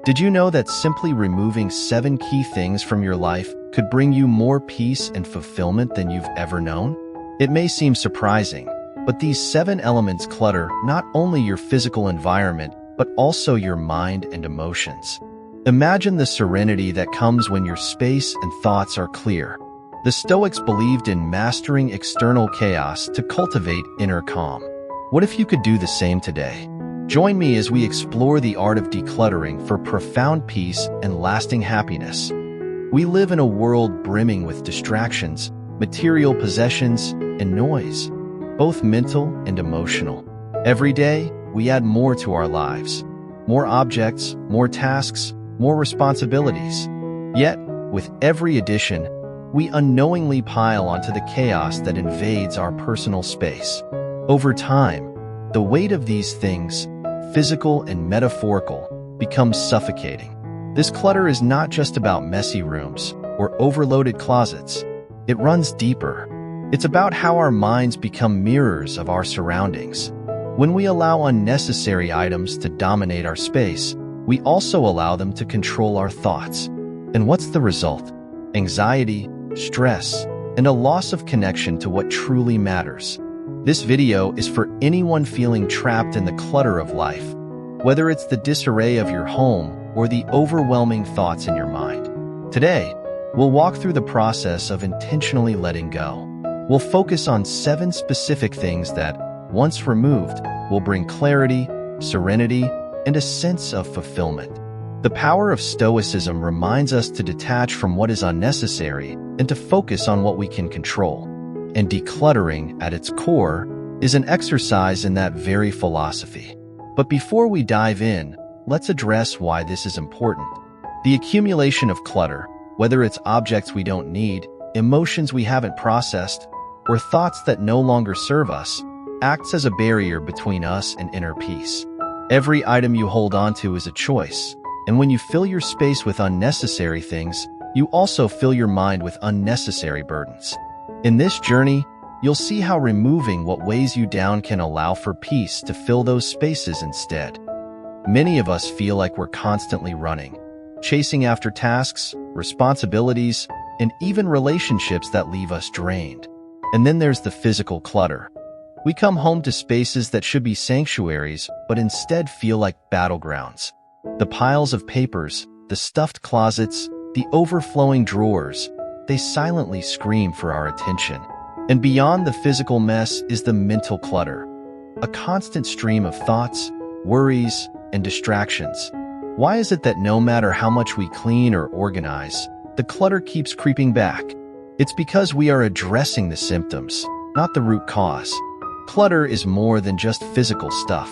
Did you know that simply removing 7 key things from your life could bring you more peace and fulfillment than you've ever known? It may seem surprising, but these 7 elements clutter not only your physical environment, but also your mind and emotions. Imagine the serenity that comes when your space and thoughts are clear. The Stoics believed in mastering external chaos to cultivate inner calm. What if you could do the same today? Join me as we explore the art of decluttering for profound peace and lasting happiness. We live in a world brimming with distractions, material possessions, and noise, both mental and emotional. Every day, we add more to our lives. More objects, more tasks, more responsibilities. Yet, with every addition, we unknowingly pile onto the chaos that invades our personal space. Over time, the weight of these things, physical and metaphorical, becomes suffocating. This clutter is not just about messy rooms or overloaded closets. It runs deeper. It's about how our minds become mirrors of our surroundings. When we allow unnecessary items to dominate our space, we also allow them to control our thoughts. And what's the result? Anxiety, stress, and a loss of connection to what truly matters. This video is for anyone feeling trapped in the clutter of life, whether it's the disarray of your home or the overwhelming thoughts in your mind. Today, we'll walk through the process of intentionally letting go. We'll focus on 7 specific things that, once removed, will bring clarity, serenity, and a sense of fulfillment. The power of Stoicism reminds us to detach from what is unnecessary and to focus on what we can control. And decluttering, at its core, is an exercise in that very philosophy. But before we dive in, let's address why this is important. The accumulation of clutter, whether it's objects we don't need, emotions we haven't processed, or thoughts that no longer serve us, acts as a barrier between us and inner peace. Every item you hold onto is a choice, and when you fill your space with unnecessary things, you also fill your mind with unnecessary burdens. In this journey, you'll see how removing what weighs you down can allow for peace to fill those spaces instead. Many of us feel like we're constantly running, chasing after tasks, responsibilities, and even relationships that leave us drained. And then there's the physical clutter. We come home to spaces that should be sanctuaries, but instead feel like battlegrounds. The piles of papers, the stuffed closets, the overflowing drawers, they silently scream for our attention. And beyond the physical mess is the mental clutter, a constant stream of thoughts, worries, and distractions. Why is it that no matter how much we clean or organize, the clutter keeps creeping back? It's because we are addressing the symptoms, not the root cause. Clutter is more than just physical stuff.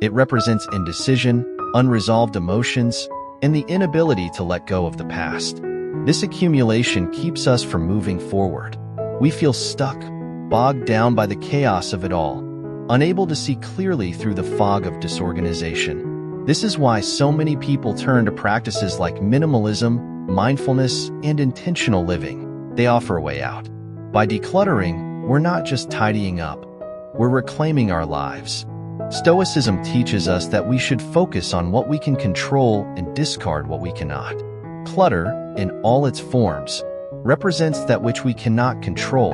It represents indecision, unresolved emotions, and the inability to let go of the past. This accumulation keeps us from moving forward. We feel stuck, bogged down by the chaos of it all, unable to see clearly through the fog of disorganization. This is why so many people turn to practices like minimalism, mindfulness, and intentional living. They offer a way out. By decluttering, we're not just tidying up, we're reclaiming our lives. Stoicism teaches us that we should focus on what we can control and discard what we cannot. Clutter, in all its forms, represents that which we cannot control,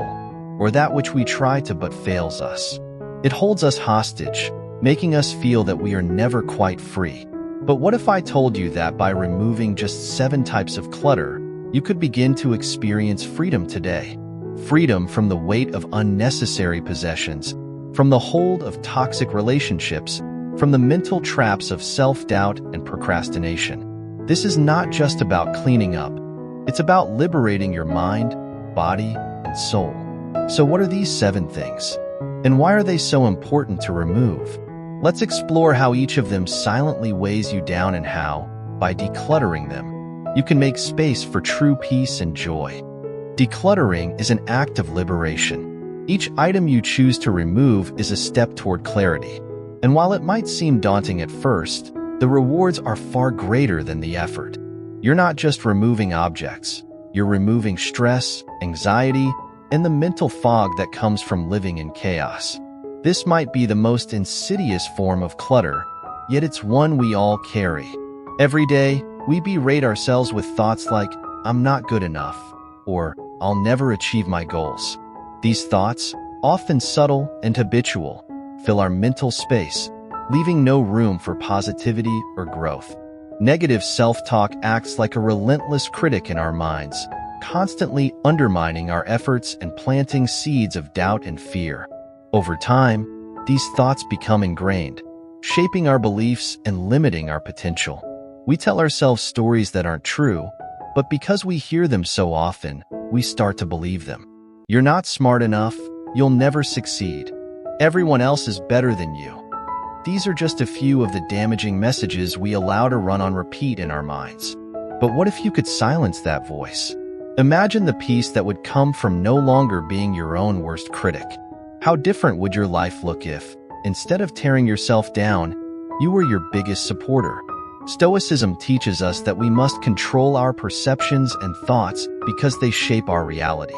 or that which we try to but fails us. It holds us hostage, making us feel that we are never quite free. But what if I told you that by removing just 7 types of clutter, you could begin to experience freedom today? Freedom from the weight of unnecessary possessions, from the hold of toxic relationships, from the mental traps of self-doubt and procrastination. This is not just about cleaning up. It's about liberating your mind, body, and soul. So what are these 7 things? And why are they so important to remove? Let's explore how each of them silently weighs you down and how, by decluttering them, you can make space for true peace and joy. Decluttering is an act of liberation. Each item you choose to remove is a step toward clarity. And while it might seem daunting at first, the rewards are far greater than the effort. You're not just removing objects, you're removing stress, anxiety, and the mental fog that comes from living in chaos. This might be the most insidious form of clutter, yet it's one we all carry. Every day, we berate ourselves with thoughts like, "I'm not good enough," or "I'll never achieve my goals." These thoughts, often subtle and habitual, fill our mental space, leaving no room for positivity or growth. Negative self-talk acts like a relentless critic in our minds, constantly undermining our efforts and planting seeds of doubt and fear. Over time, these thoughts become ingrained, shaping our beliefs and limiting our potential. We tell ourselves stories that aren't true, but because we hear them so often, we start to believe them. You're not smart enough, you'll never succeed. Everyone else is better than you. These are just a few of the damaging messages we allow to run on repeat in our minds. But what if you could silence that voice? Imagine the peace that would come from no longer being your own worst critic. How different would your life look if, instead of tearing yourself down, you were your biggest supporter? Stoicism teaches us that we must control our perceptions and thoughts because they shape our reality.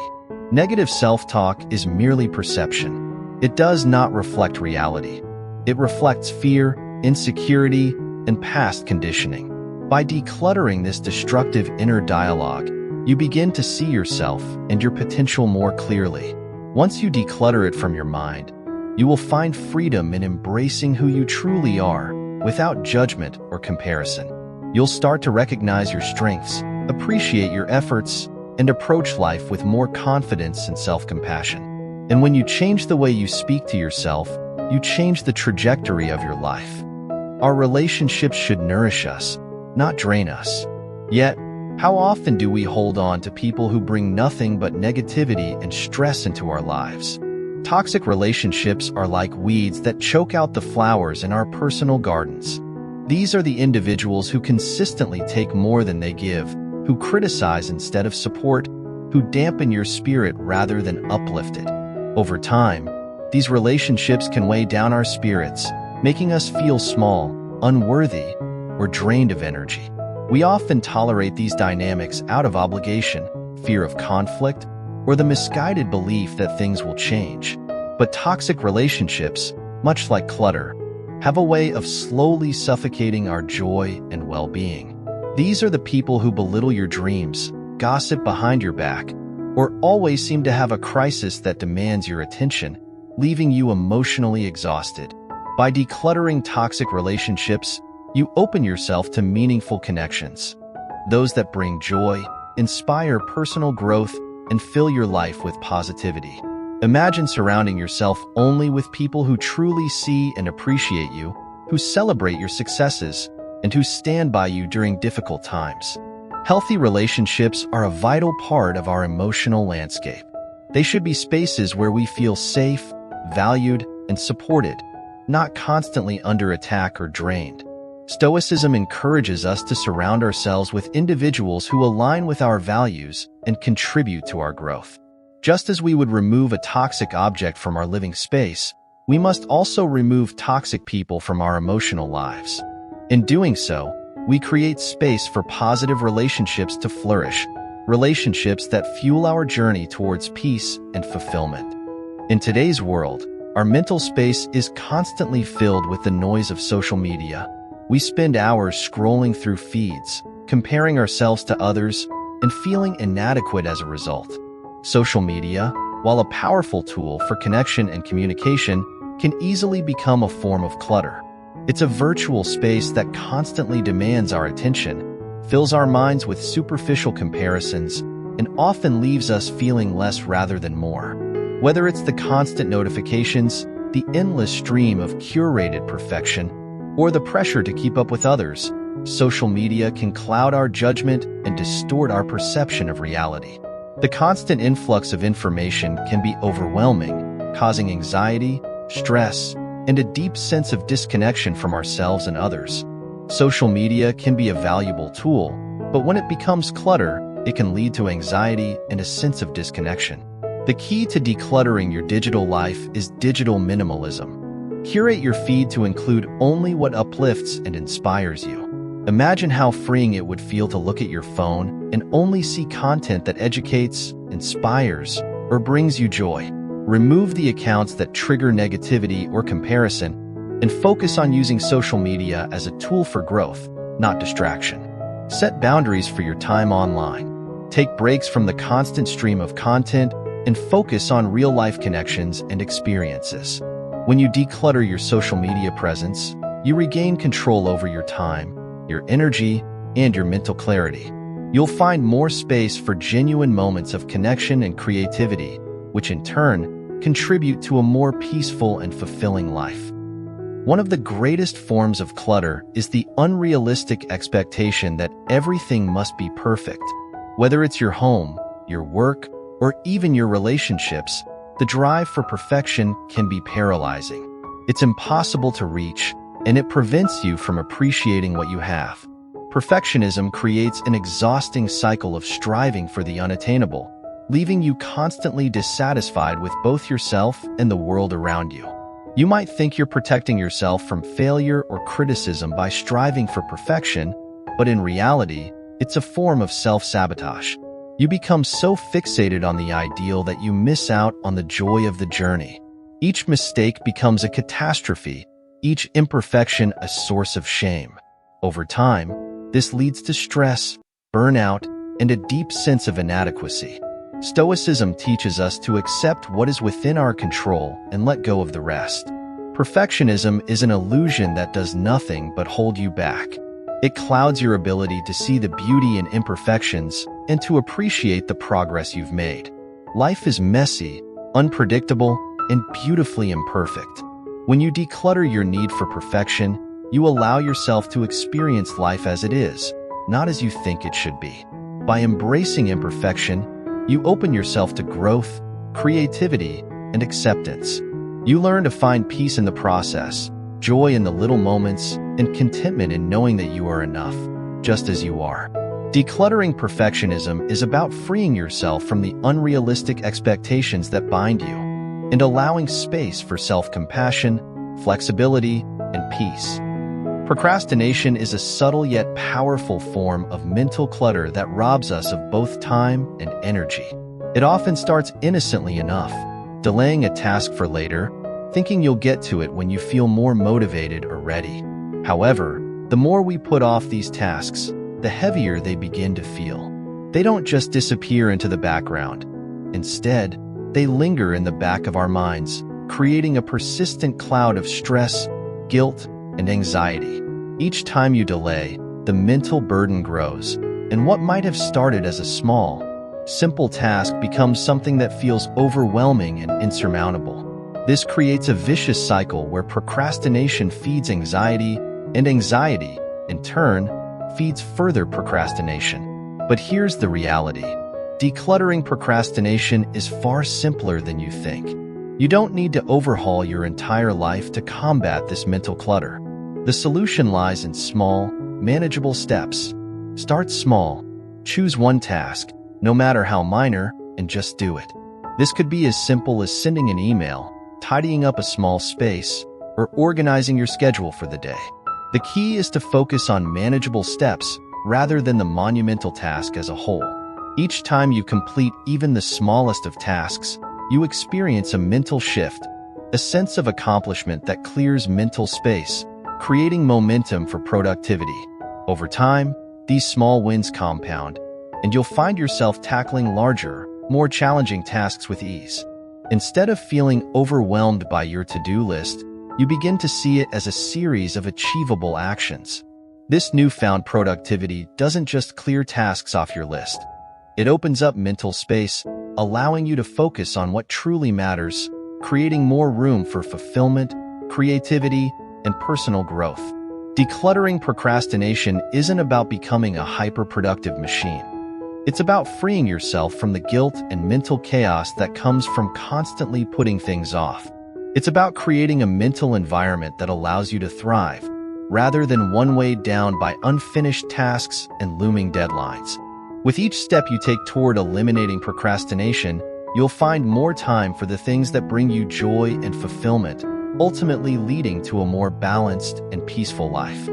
Negative self-talk is merely perception. It does not reflect reality. It reflects fear, insecurity, and past conditioning. By decluttering this destructive inner dialogue, you begin to see yourself and your potential more clearly. Once you declutter it from your mind, you will find freedom in embracing who you truly are, without judgment or comparison. You'll start to recognize your strengths, appreciate your efforts, and approach life with more confidence and self-compassion. And when you change the way you speak to yourself, you change the trajectory of your life. Our relationships should nourish us, not drain us. Yet, how often do we hold on to people who bring nothing but negativity and stress into our lives? Toxic relationships are like weeds that choke out the flowers in our personal gardens. These are the individuals who consistently take more than they give, who criticize instead of support, who dampen your spirit rather than uplift it. Over time, these relationships can weigh down our spirits, making us feel small, unworthy, or drained of energy. We often tolerate these dynamics out of obligation, fear of conflict, or the misguided belief that things will change. But toxic relationships, much like clutter, have a way of slowly suffocating our joy and well-being. These are the people who belittle your dreams, gossip behind your back, or always seem to have a crisis that demands your attention, leaving you emotionally exhausted. By decluttering toxic relationships, you open yourself to meaningful connections, those that bring joy, inspire personal growth, and fill your life with positivity. Imagine surrounding yourself only with people who truly see and appreciate you, who celebrate your successes, and who stand by you during difficult times. Healthy relationships are a vital part of our emotional landscape. They should be spaces where we feel safe, valued, and supported, not constantly under attack or drained. Stoicism encourages us to surround ourselves with individuals who align with our values and contribute to our growth. Just as we would remove a toxic object from our living space, we must also remove toxic people from our emotional lives. In doing so, we create space for positive relationships to flourish, relationships that fuel our journey towards peace and fulfillment. In today's world, our mental space is constantly filled with the noise of social media. We spend hours scrolling through feeds, comparing ourselves to others, and feeling inadequate as a result. Social media, while a powerful tool for connection and communication, can easily become a form of clutter. It's a virtual space that constantly demands our attention, fills our minds with superficial comparisons, and often leaves us feeling less rather than more. Whether it's the constant notifications, the endless stream of curated perfection, or the pressure to keep up with others, social media can cloud our judgment and distort our perception of reality. The constant influx of information can be overwhelming, causing anxiety, stress, and a deep sense of disconnection from ourselves and others. Social media can be a valuable tool, but when it becomes clutter, it can lead to anxiety and a sense of disconnection. The key to decluttering your digital life is digital minimalism. Curate your feed to include only what uplifts and inspires you. Imagine how freeing it would feel to look at your phone and only see content that educates, inspires, or brings you joy. Remove the accounts that trigger negativity or comparison, and focus on using social media as a tool for growth, not distraction. Set boundaries for your time online. Take breaks from the constant stream of content and focus on real-life connections and experiences. When you declutter your social media presence, you regain control over your time, your energy, and your mental clarity. You'll find more space for genuine moments of connection and creativity, which in turn contribute to a more peaceful and fulfilling life. One of the greatest forms of clutter is the unrealistic expectation that everything must be perfect. Whether it's your home, your work, or even your relationships, the drive for perfection can be paralyzing. It's impossible to reach, and it prevents you from appreciating what you have. Perfectionism creates an exhausting cycle of striving for the unattainable, leaving you constantly dissatisfied with both yourself and the world around you. You might think you're protecting yourself from failure or criticism by striving for perfection, but in reality, it's a form of self-sabotage. You become so fixated on the ideal that you miss out on the joy of the journey. Each mistake becomes a catastrophe, each imperfection a source of shame. Over time, this leads to stress, burnout, and a deep sense of inadequacy. Stoicism teaches us to accept what is within our control and let go of the rest. Perfectionism is an illusion that does nothing but hold you back. It clouds your ability to see the beauty in imperfections and to appreciate the progress you've made. Life is messy, unpredictable, and beautifully imperfect. When you declutter your need for perfection, you allow yourself to experience life as it is, not as you think it should be. By embracing imperfection, you open yourself to growth, creativity, and acceptance. You learn to find peace in the process, joy in the little moments, and contentment in knowing that you are enough, just as you are. Decluttering perfectionism is about freeing yourself from the unrealistic expectations that bind you and allowing space for self-compassion, flexibility, and peace. Procrastination is a subtle yet powerful form of mental clutter that robs us of both time and energy. It often starts innocently enough, delaying a task for later, thinking you'll get to it when you feel more motivated or ready. However, the more we put off these tasks, the heavier they begin to feel. They don't just disappear into the background. Instead, they linger in the back of our minds, creating a persistent cloud of stress, guilt, and anxiety. Each time you delay, the mental burden grows, and what might have started as a small, simple task becomes something that feels overwhelming and insurmountable. This creates a vicious cycle where procrastination feeds anxiety, and anxiety, in turn, feeds further procrastination. But here's the reality. Decluttering procrastination is far simpler than you think. You don't need to overhaul your entire life to combat this mental clutter. The solution lies in small, manageable steps. Start small. Choose one task, no matter how minor, and just do it. This could be as simple as sending an email, tidying up a small space, or organizing your schedule for the day. The key is to focus on manageable steps rather than the monumental task as a whole. Each time you complete even the smallest of tasks, you experience a mental shift, a sense of accomplishment that clears mental space, creating momentum for productivity. Over time, these small wins compound, and you'll find yourself tackling larger, more challenging tasks with ease. Instead of feeling overwhelmed by your to-do list, you begin to see it as a series of achievable actions. This newfound productivity doesn't just clear tasks off your list. It opens up mental space, allowing you to focus on what truly matters, creating more room for fulfillment, creativity, and personal growth. Decluttering procrastination isn't about becoming a hyper-productive machine. It's about freeing yourself from the guilt and mental chaos that comes from constantly putting things off. It's about creating a mental environment that allows you to thrive, rather than one weighed down by unfinished tasks and looming deadlines. With each step you take toward eliminating procrastination, you'll find more time for the things that bring you joy and fulfillment, ultimately leading to a more balanced and peaceful life.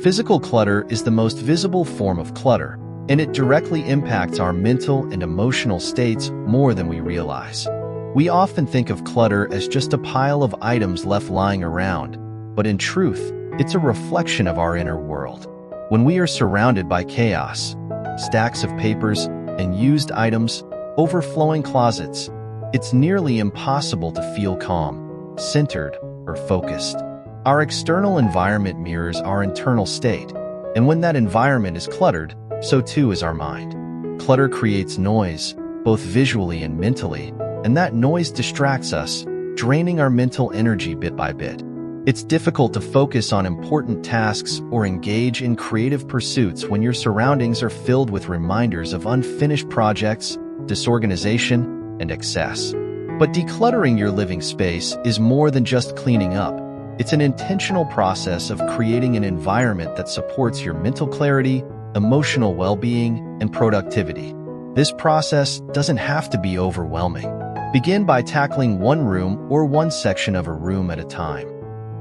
Physical clutter is the most visible form of clutter, and it directly impacts our mental and emotional states more than we realize. We often think of clutter as just a pile of items left lying around, but in truth, it's a reflection of our inner world. When we are surrounded by chaos, stacks of papers and used items, overflowing closets, it's nearly impossible to feel calm, centered, or focused. Our external environment mirrors our internal state, and when that environment is cluttered, so too is our mind. Clutter creates noise, both visually and mentally, and that noise distracts us, draining our mental energy bit by bit. It's difficult to focus on important tasks or engage in creative pursuits when your surroundings are filled with reminders of unfinished projects, disorganization, and excess. But decluttering your living space is more than just cleaning up. It's an intentional process of creating an environment that supports your mental clarity, emotional well-being, and productivity. This process doesn't have to be overwhelming. Begin by tackling one room or one section of a room at a time.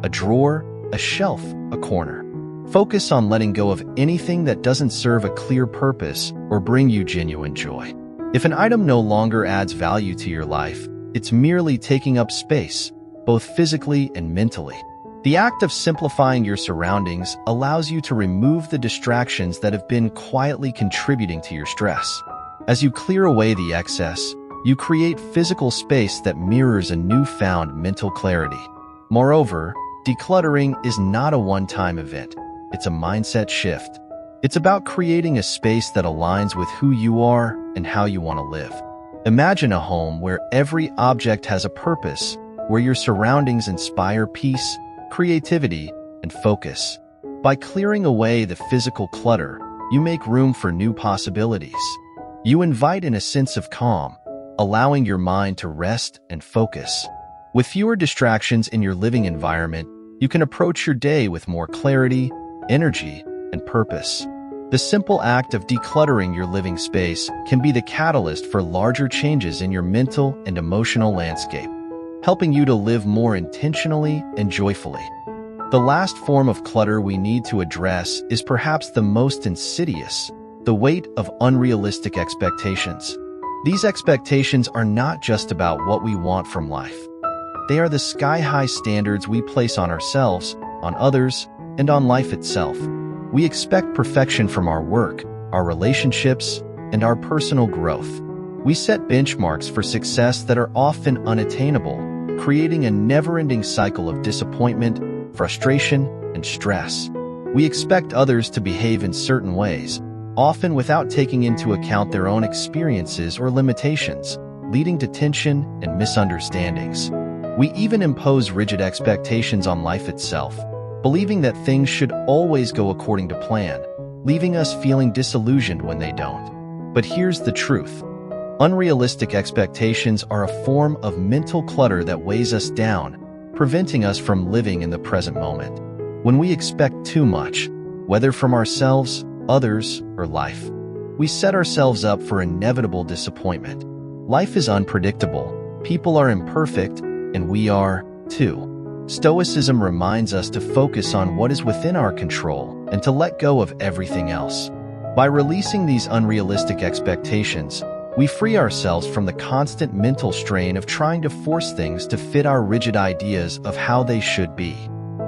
A drawer, a shelf, a corner. Focus on letting go of anything that doesn't serve a clear purpose or bring you genuine joy. If an item no longer adds value to your life, it's merely taking up space, both physically and mentally. The act of simplifying your surroundings allows you to remove the distractions that have been quietly contributing to your stress. As you clear away the excess, you create physical space that mirrors a newfound mental clarity. Moreover, decluttering is not a one-time event. It's a mindset shift. It's about creating a space that aligns with who you are and how you want to live. Imagine a home where every object has a purpose, where your surroundings inspire peace, creativity, and focus. By clearing away the physical clutter, you make room for new possibilities. You invite in a sense of calm, allowing your mind to rest and focus. With fewer distractions in your living environment, you can approach your day with more clarity, energy, and purpose. The simple act of decluttering your living space can be the catalyst for larger changes in your mental and emotional landscape, helping you to live more intentionally and joyfully. The last form of clutter we need to address is perhaps the most insidious, the weight of unrealistic expectations. These expectations are not just about what we want from life. They are the sky-high standards we place on ourselves, on others, and on life itself. We expect perfection from our work, our relationships, and our personal growth. We set benchmarks for success that are often unattainable, creating a never-ending cycle of disappointment, frustration, and stress. We expect others to behave in certain ways, often without taking into account their own experiences or limitations, leading to tension and misunderstandings. We even impose rigid expectations on life itself, believing that things should always go according to plan, leaving us feeling disillusioned when they don't. But here's the truth. Unrealistic expectations are a form of mental clutter that weighs us down, preventing us from living in the present moment. When we expect too much, whether from ourselves, others, or life, we set ourselves up for inevitable disappointment. Life is unpredictable, people are imperfect, and we are, too. Stoicism reminds us to focus on what is within our control and to let go of everything else. By releasing these unrealistic expectations, we free ourselves from the constant mental strain of trying to force things to fit our rigid ideas of how they should be.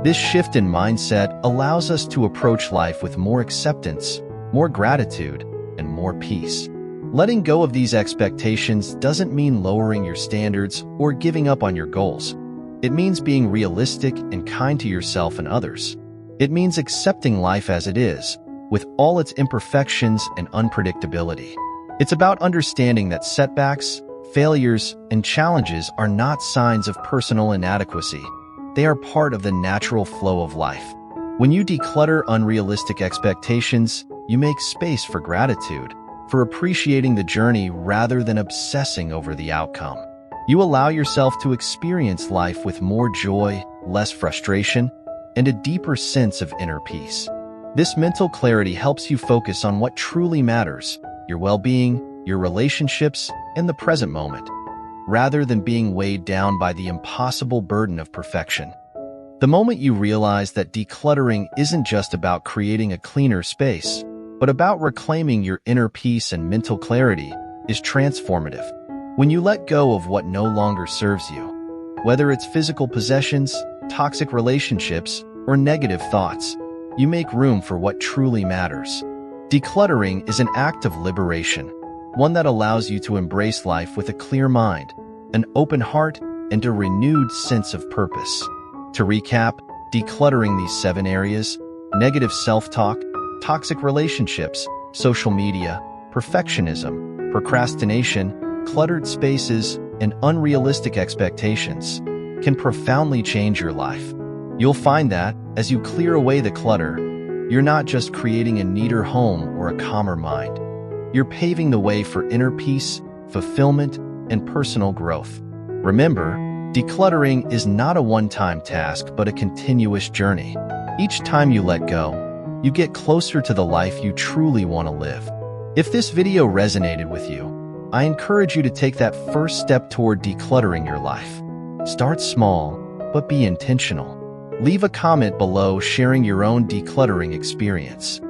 This shift in mindset allows us to approach life with more acceptance, more gratitude, and more peace. Letting go of these expectations doesn't mean lowering your standards or giving up on your goals. It means being realistic and kind to yourself and others. It means accepting life as it is, with all its imperfections and unpredictability. It's about understanding that setbacks, failures, and challenges are not signs of personal inadequacy. They are part of the natural flow of life. When you declutter unrealistic expectations, you make space for gratitude, for appreciating the journey rather than obsessing over the outcome. You allow yourself to experience life with more joy, less frustration, and a deeper sense of inner peace. This mental clarity helps you focus on what truly matters, your well-being, your relationships, and the present moment, rather than being weighed down by the impossible burden of perfection. The moment you realize that decluttering isn't just about creating a cleaner space, but about reclaiming your inner peace and mental clarity, is transformative. When you let go of what no longer serves you, whether it's physical possessions, toxic relationships, or negative thoughts, you make room for what truly matters. Decluttering is an act of liberation, one that allows you to embrace life with a clear mind, an open heart, and a renewed sense of purpose. To recap, decluttering these 7 areas: negative self-talk, toxic relationships, social media, perfectionism, procrastination, cluttered spaces, and unrealistic expectations, can profoundly change your life. You'll find that, as you clear away the clutter, you're not just creating a neater home or a calmer mind. You're paving the way for inner peace, fulfillment, and personal growth. Remember, decluttering is not a one-time task but a continuous journey. Each time you let go, you get closer to the life you truly want to live. If this video resonated with you, I encourage you to take that first step toward decluttering your life. Start small, but be intentional. Leave a comment below sharing your own decluttering experience.